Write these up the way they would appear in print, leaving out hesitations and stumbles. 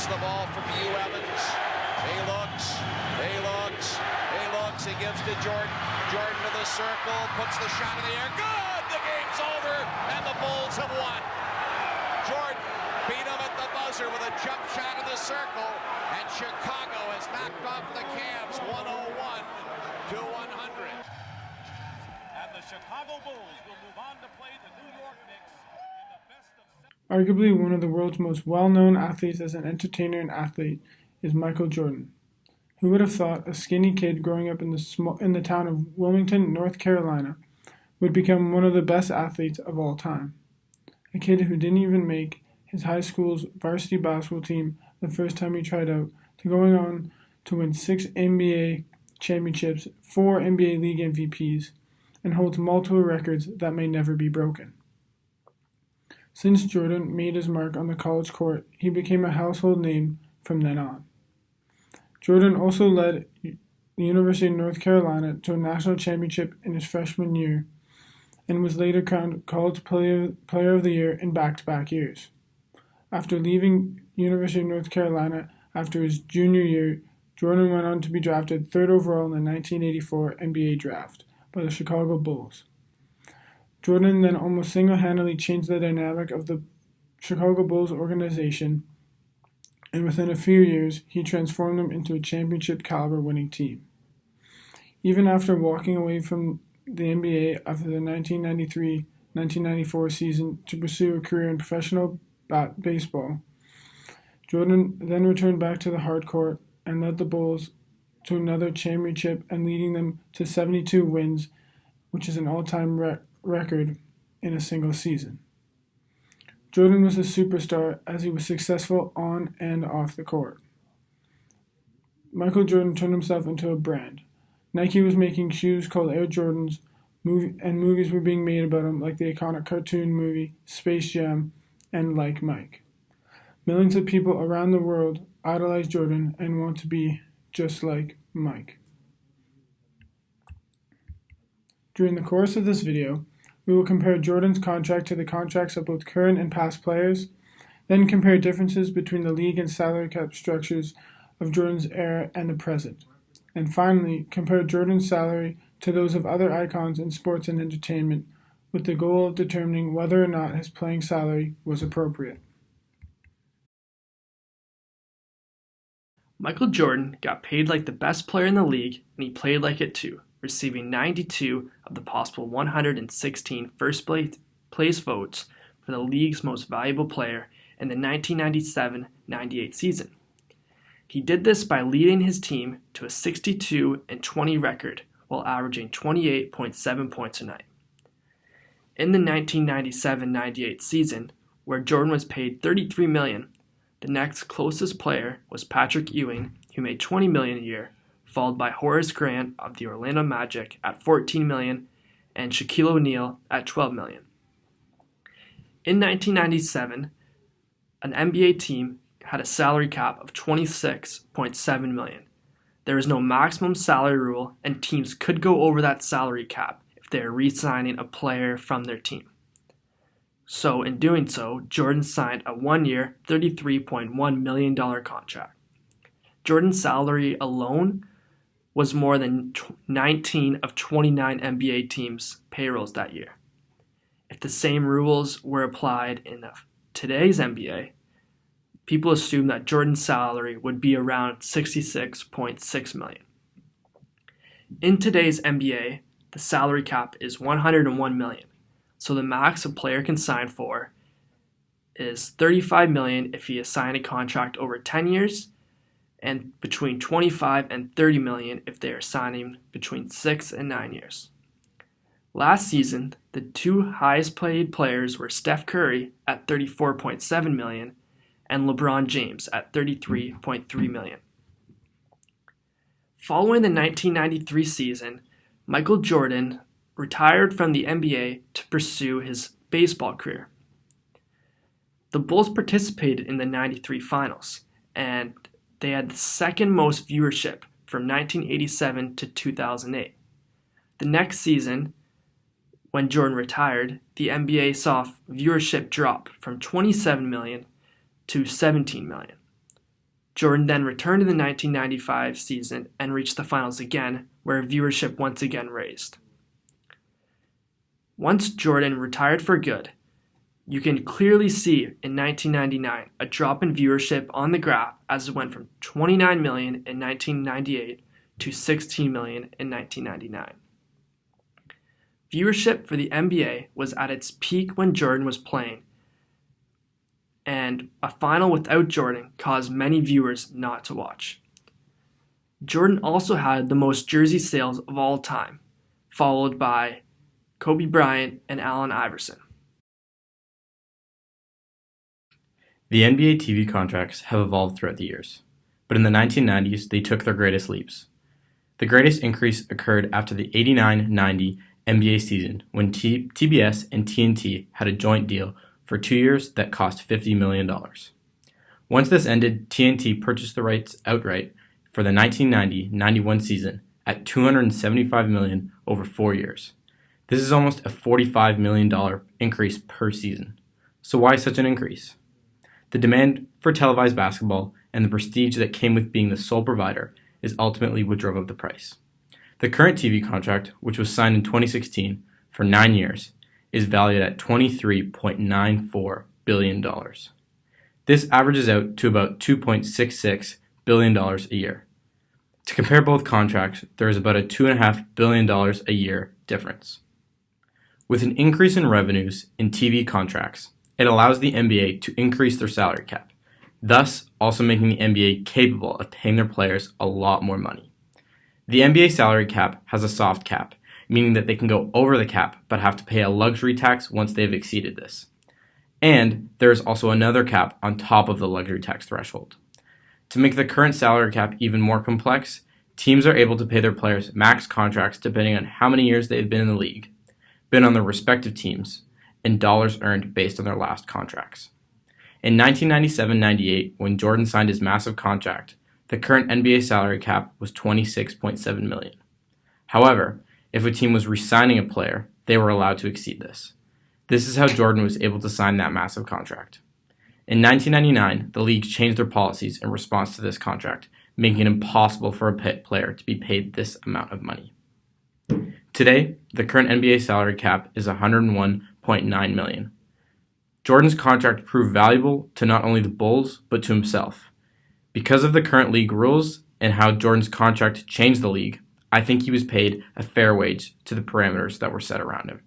the ball from Hugh Evans. He looks. He gives to Jordan. Jordan to the circle, puts the shot in the air. Good! The game's over, and the Bulls have won. Jordan beat him at the buzzer with a jump shot in the circle, and Chicago has knocked off the Cavs 101 to 100. And the Chicago Bulls will move on to play the New York Knicks in the best of seven. Arguably one of the world's most well-known athletes as an entertainer and athlete is Michael Jordan. Who would have thought a skinny kid growing up in the town of Wilmington, North Carolina, would become one of the best athletes of all time? A kid who didn't even make his high school's varsity basketball team the first time he tried out, to going on to win 6 NBA championships, 4 NBA League MVPs, and holds multiple records that may never be broken. Since Jordan made his mark on the college court, he became a household name from then on. Jordan also led the University of North Carolina to a national championship in his freshman year and was later crowned College Player of the Year in back-to-back years. After leaving University of North Carolina after his junior year, Jordan went on to be drafted 3rd overall in the 1984 NBA draft by the Chicago Bulls. Jordan then almost single-handedly changed the dynamic of the Chicago Bulls organization, and within a few years, he transformed them into a championship-caliber winning team. Even after walking away from the NBA after the 1993-1994 season to pursue a career in professional baseball, Jordan then returned back to the hard court and led the Bulls to another championship and leading them to 72 wins, which is an all-time record in a single season. Jordan was a superstar as he was successful on and off the court. Michael Jordan turned himself into a brand. Nike was making shoes called Air Jordans, and movies were being made about him, like the iconic cartoon movie Space Jam and Like Mike. Millions of people around the world idolize Jordan and want to be just like Mike. During the course of this video, we will compare Jordan's contract to the contracts of both current and past players, then compare differences between the league and salary cap structures of Jordan's era and the present, and finally compare Jordan's salary to those of other icons in sports and entertainment, with the goal of determining whether or not his playing salary was appropriate. Michael Jordan got paid like the best player in the league, and he played like it too, receiving 92 of the possible 116 first-place votes for the league's most valuable player in the 1997-98 season. He did this by leading his team to a 62-20 record while averaging 28.7 points a night. In the 1997-98 season, where Jordan was paid $33 million, the next closest player was Patrick Ewing, who made $20 million a year, followed by Horace Grant of the Orlando Magic at $14 million and Shaquille O'Neal at $12 million. In 1997, an NBA team had a salary cap of $26.7 million. There was no maximum salary rule, and teams could go over that salary cap if they are re-signing a player from their team. So in doing so, Jordan signed a 1-year, $33.1 million contract. Jordan's salary alone was more than 19 of 29 NBA teams' payrolls that year. If the same rules were applied in today's NBA, people assume that Jordan's salary would be around $66.6 million. In today's NBA, the salary cap is $101 million, so the max a player can sign for is $35 million if he has signed a contract over 10 years, and between $25 and $30 million if they are signing between 6 and 9 years. Last season, the two highest paid players were Steph Curry at $34.7 million and LeBron James at $33.3 million. Following the 1993 season, Michael Jordan retired from the NBA to pursue his baseball career. The Bulls participated in the 93 finals, and they had the second most viewership from 1987 to 2008. The next season, when Jordan retired, the NBA saw viewership drop from 27 million to 17 million. Jordan then returned in the 1995 season and reached the finals again, where viewership once again raised. Once Jordan retired for good, you can clearly see in 1999 a drop in viewership on the graph as it went from 29 million in 1998 to 16 million in 1999. Viewership for the NBA was at its peak when Jordan was playing, and a final without Jordan caused many viewers not to watch. Jordan also had the most jersey sales of all time, followed by Kobe Bryant and Allen Iverson. The NBA TV contracts have evolved throughout the years, but in the 1990s they took their greatest leaps. The greatest increase occurred after the 89-90 NBA season when TBS and TNT had a joint deal for 2 years that cost $50 million. Once this ended, TNT purchased the rights outright for the 1990-91 season at $275 million over 4 years. This is almost a $45 million increase per season. So why such an increase? The demand for televised basketball and the prestige that came with being the sole provider is ultimately what drove up the price. The current TV contract, which was signed in 2016 for 9 years, is valued at $23.94 billion. This averages out to about $2.66 billion a year. To compare both contracts, there is about a $2.5 billion a year difference. With an increase in revenues in TV contracts, it allows the NBA to increase their salary cap, thus also making the NBA capable of paying their players a lot more money. The NBA salary cap has a soft cap, meaning that they can go over the cap but have to pay a luxury tax once they have exceeded this. And there is also another cap on top of the luxury tax threshold. To make the current salary cap even more complex, teams are able to pay their players max contracts depending on how many years they have been in the league, been on their respective teams, and dollars earned based on their last contracts. In 1997-98, when Jordan signed his massive contract, the current NBA salary cap was $26.7 million. However, if a team was re-signing a player, they were allowed to exceed this. This is how Jordan was able to sign that massive contract. In 1999, the league changed their policies in response to this contract, making it impossible for a player to be paid this amount of money. Today, the current NBA salary cap is $101.9 million. Jordan's contract proved valuable to not only the Bulls, but to himself. Because of the current league rules and how Jordan's contract changed the league, I think he was paid a fair wage to the parameters that were set around him.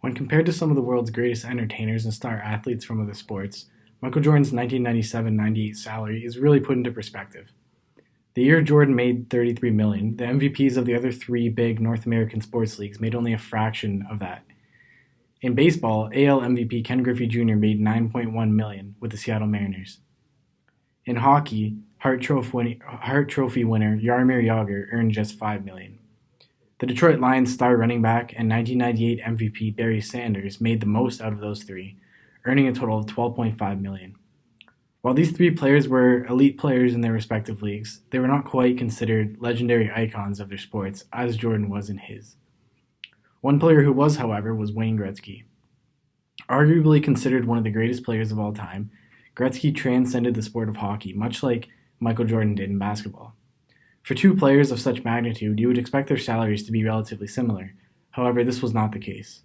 When compared to some of the world's greatest entertainers and star athletes from other sports, Michael Jordan's 1997-98 salary is really put into perspective. The year Jordan made $33 million, the MVPs of the other three big North American sports leagues made only a fraction of that. In baseball, AL MVP Ken Griffey Jr. made $9.1 million with the Seattle Mariners. In hockey, Hart Trophy winner Jaromir Jagr earned just $5 million. The Detroit Lions star running back and 1998 MVP Barry Sanders made the most out of those three, earning a total of $12.5 million. While these three players were elite players in their respective leagues, they were not quite considered legendary icons of their sports as Jordan was in his. One player who was, however, was Wayne Gretzky. Arguably considered one of the greatest players of all time, Gretzky transcended the sport of hockey, much like Michael Jordan did in basketball. For two players of such magnitude, you would expect their salaries to be relatively similar. However, this was not the case.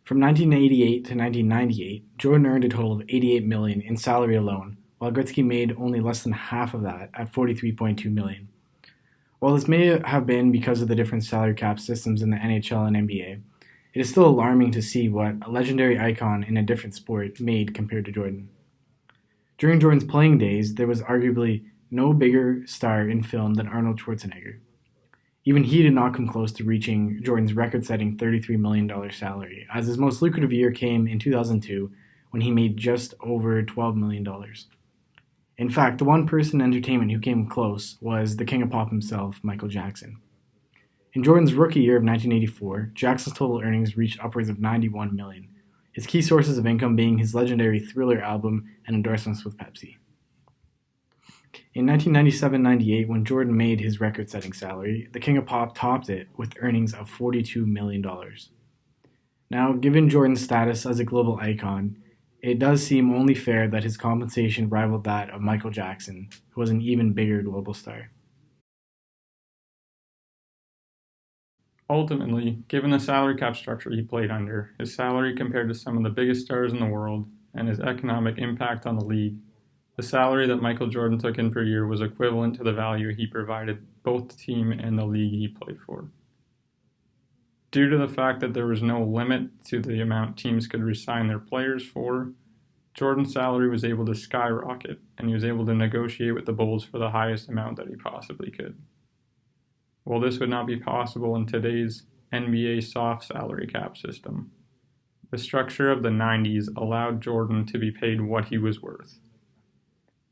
From 1988 to 1998, Jordan earned a total of $88 million in salary alone, while Gretzky made only less than half of that at $43.2 million. While this may have been because of the different salary cap systems in the NHL and NBA, it is still alarming to see what a legendary icon in a different sport made compared to Jordan. During Jordan's playing days, there was arguably no bigger star in film than Arnold Schwarzenegger. Even he did not come close to reaching Jordan's record-setting $33 million salary, as his most lucrative year came in 2002 when he made just over $12 million. In fact, the one person in entertainment who came close was the king of pop himself, Michael Jackson. In Jordan's rookie year of 1984, Jackson's total earnings reached upwards of $91 million, his key sources of income being his legendary Thriller album and endorsements with Pepsi. In 1997-98, when Jordan made his record-setting salary, the King of Pop topped it with earnings of $42 million. Now, given Jordan's status as a global icon, it does seem only fair that his compensation rivaled that of Michael Jackson, who was an even bigger global star. Ultimately, given the salary cap structure he played under, his salary compared to some of the biggest stars in the world, and his economic impact on the league, the salary that Michael Jordan took in per year was equivalent to the value he provided both the team and the league he played for. Due to the fact that there was no limit to the amount teams could re-sign their players for, Jordan's salary was able to skyrocket, and he was able to negotiate with the Bulls for the highest amount that he possibly could. While this would not be possible in today's NBA soft salary cap system, the structure of the 90s allowed Jordan to be paid what he was worth.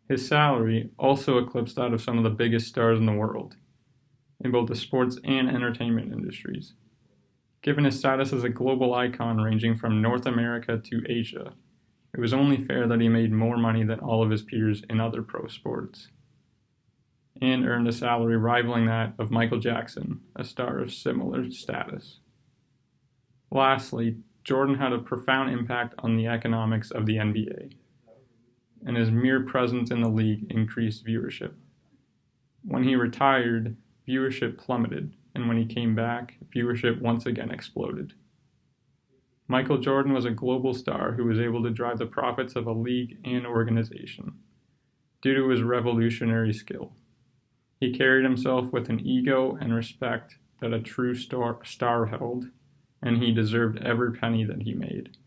His salary also eclipsed that of some of the biggest stars in the world, in both the sports and entertainment industries. Given his status as a global icon ranging from North America to Asia, it was only fair that he made more money than all of his peers in other pro sports, and earned a salary rivaling that of Michael Jackson, a star of similar status. Lastly, Jordan had a profound impact on the economics of the NBA, and his mere presence in the league increased viewership. When he retired, viewership plummeted, and when he came back, viewership once again exploded. Michael Jordan was a global star who was able to drive the profits of a league and organization due to his revolutionary skill. He carried himself with an ego and respect that a true star held, and he deserved every penny that he made.